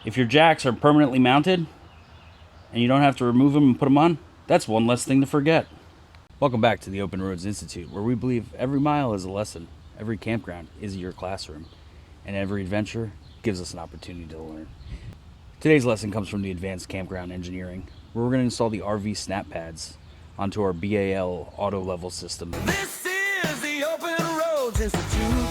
If your jacks are permanently mounted and you don't have to remove them and put them on, that's one less thing to forget. Welcome back to the Open Roads Institute, where we believe every mile is a lesson, every campground is your classroom, and every adventure gives us an opportunity to learn. Today's lesson comes from the Advanced Campground Engineering, where we're going to install the RV SnapPads onto our BAL Auto Level System. This is the Open Roads Institute.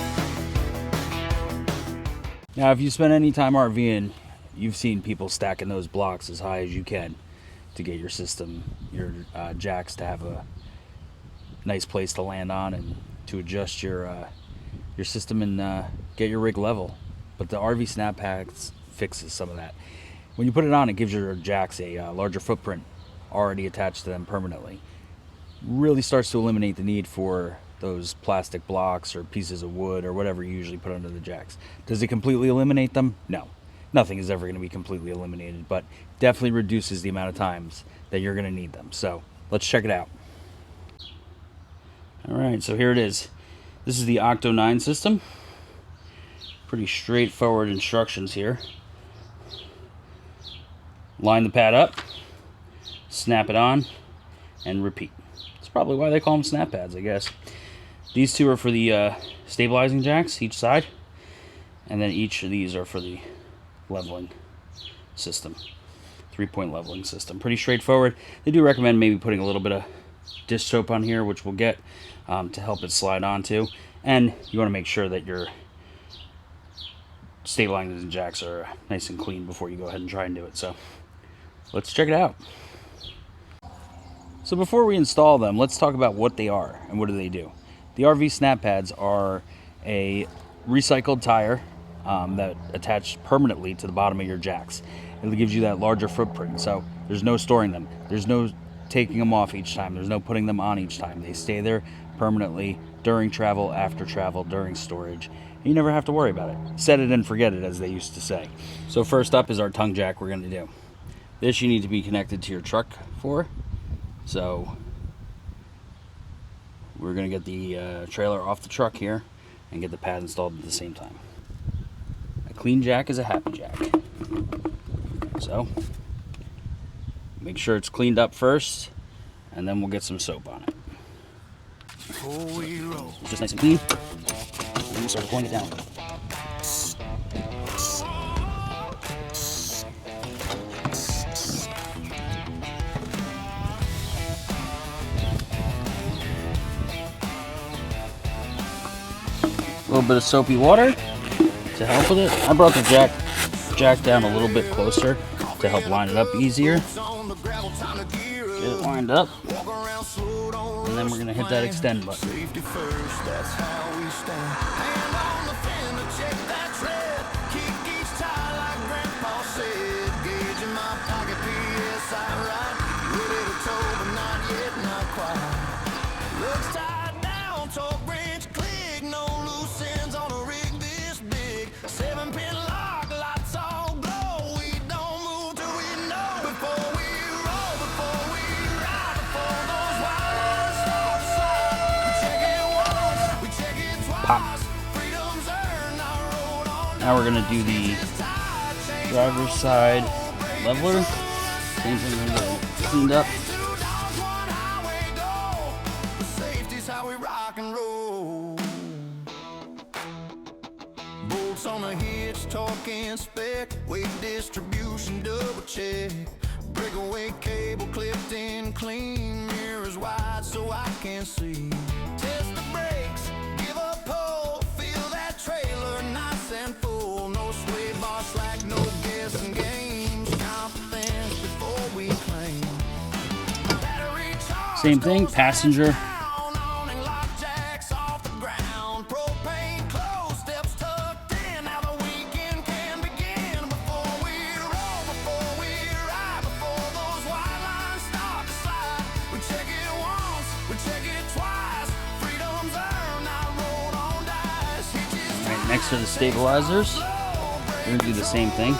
Now, if you spend any time RVing, you've seen people stacking those blocks as high as you can to get your system, your jacks to have a nice place to land on and to adjust your system and get your rig level. But the RV SnapPads fixes some of that. When you put it on, it gives your jacks a larger footprint already attached to them permanently. Really starts to eliminate the need for those plastic blocks or pieces of wood or whatever you usually put under the jacks. Does it completely eliminate them? No. Nothing is ever going to be completely eliminated, but definitely reduces the amount of times that you're going to need them. So let's check it out. All right, so here it is. This is the Octo 9 system. Pretty straightforward instructions here. Line the pad up, snap it on, and repeat. That's probably why they call them SnapPads, I guess. These two are for the stabilizing jacks, each side, and then each of these are for the leveling system, 3-point leveling system. Pretty straightforward. They do recommend maybe putting a little bit of dish soap on here, which we'll get to help it slide onto. And you want to make sure that your stabilizing jacks are nice and clean before you go ahead and try and do it. So let's check it out. So before we install them, let's talk about what they are and what do they do. The RV SnapPads are a recycled tire that attached permanently to the bottom of your jacks. It gives you that larger footprint, so there's no storing them. There's no taking them off each time. There's no putting them on each time. They stay there permanently during travel, after travel, during storage. You never have to worry about it. Set it and forget it, as they used to say. So first up is our tongue jack we're going to do. This you need to be connected to your truck for. So we're going to get the trailer off the truck here and get the pad installed at the same time. A clean jack is a happy jack. So make sure it's cleaned up first, and then we'll get some soap on it. Just nice and clean. And we'll start pulling it down. A little bit of soapy water to help with it. I brought the jack down a little bit closer to help line it up easier. Get it lined up, and then we're going to hit that extend button. Pop. Now we're going to do the driver's side leveler. Same thing, we're going to get it cleaned up. Bolts on a hitch, torque and spec, weight distribution double check. Breakaway cable clipped in clean, mirrors wide so I can see. Test the brakes. Feel that trailer nice and full. No sway bar slack, no guessing games. Confidence before we claim. Same thing, passenger. Next to the stabilizers, we're going to do the same thing.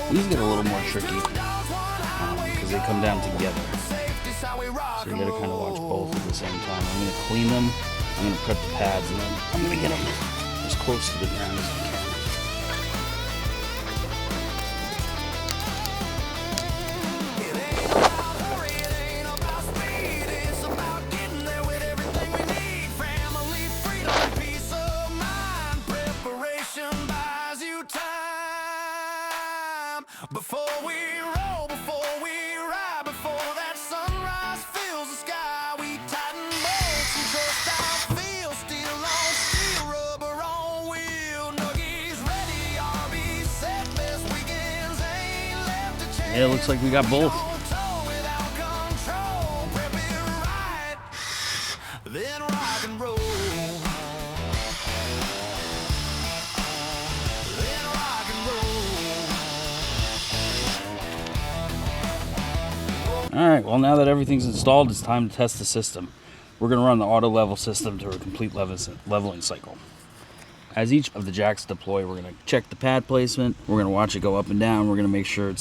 These get a little more tricky because they come down together. So you got to kind of watch both at the same time. I'm going to clean them, I'm going to prep the pads, and then I'm going to get them as close to the ground as I can. Before we roll, before we ride, before that sunrise fills the sky, we tighten bolts and trust our feel. Steel on steel, rubber on wheel. Nuggies ready, RB set, best weekends ain't left a chance. Yeah, it looks like we got both. On tow without control, prep it right, then rock and roll. Then rock and roll. All right, well, now that everything's installed, it's time to test the system. We're going to run the auto level system to a complete leveling cycle. As each of the jacks deploy, we're going to check the pad placement. We're going to watch it go up and down. We're going to make sure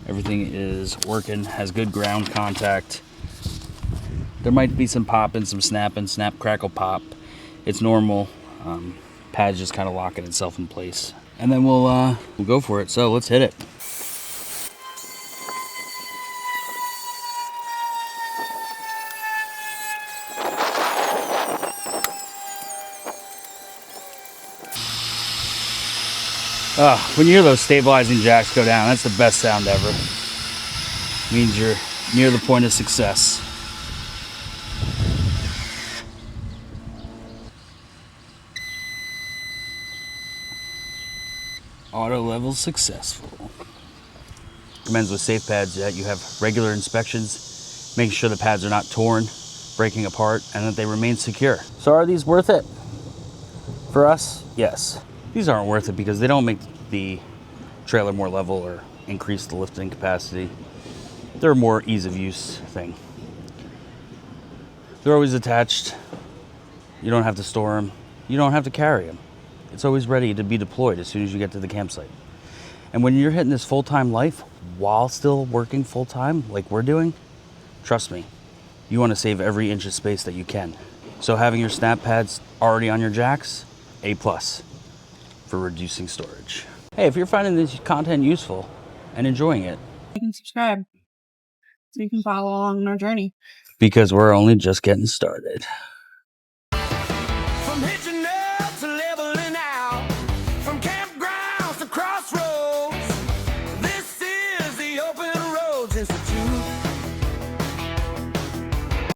everything is working, has good ground contact. There might be some popping, some snapping, snap, crackle, pop. It's normal. Pad's just kind of locking itself in place. And then we'll go for it. So let's hit it. When you hear those stabilizing jacks go down, that's the best sound ever. Means you're near the point of success. Auto level successful. Recommends with SnapPads that you have regular inspections, making sure the pads are not torn, breaking apart, and that they remain secure. So are these worth it? For us, yes. These aren't worth it because they don't make the trailer more level or increase the lifting capacity. They're a more ease of use thing. They're always attached. You don't have to store them. You don't have to carry them. It's always ready to be deployed as soon as you get to the campsite. And when you're hitting this full-time life while still working full-time like we're doing, trust me, you want to save every inch of space that you can. So having your SnapPads already on your jacks, A+ for reducing storage. Hey, if you're finding this content useful and enjoying it, Like and subscribe so you can follow along on our journey. because we're only just getting started.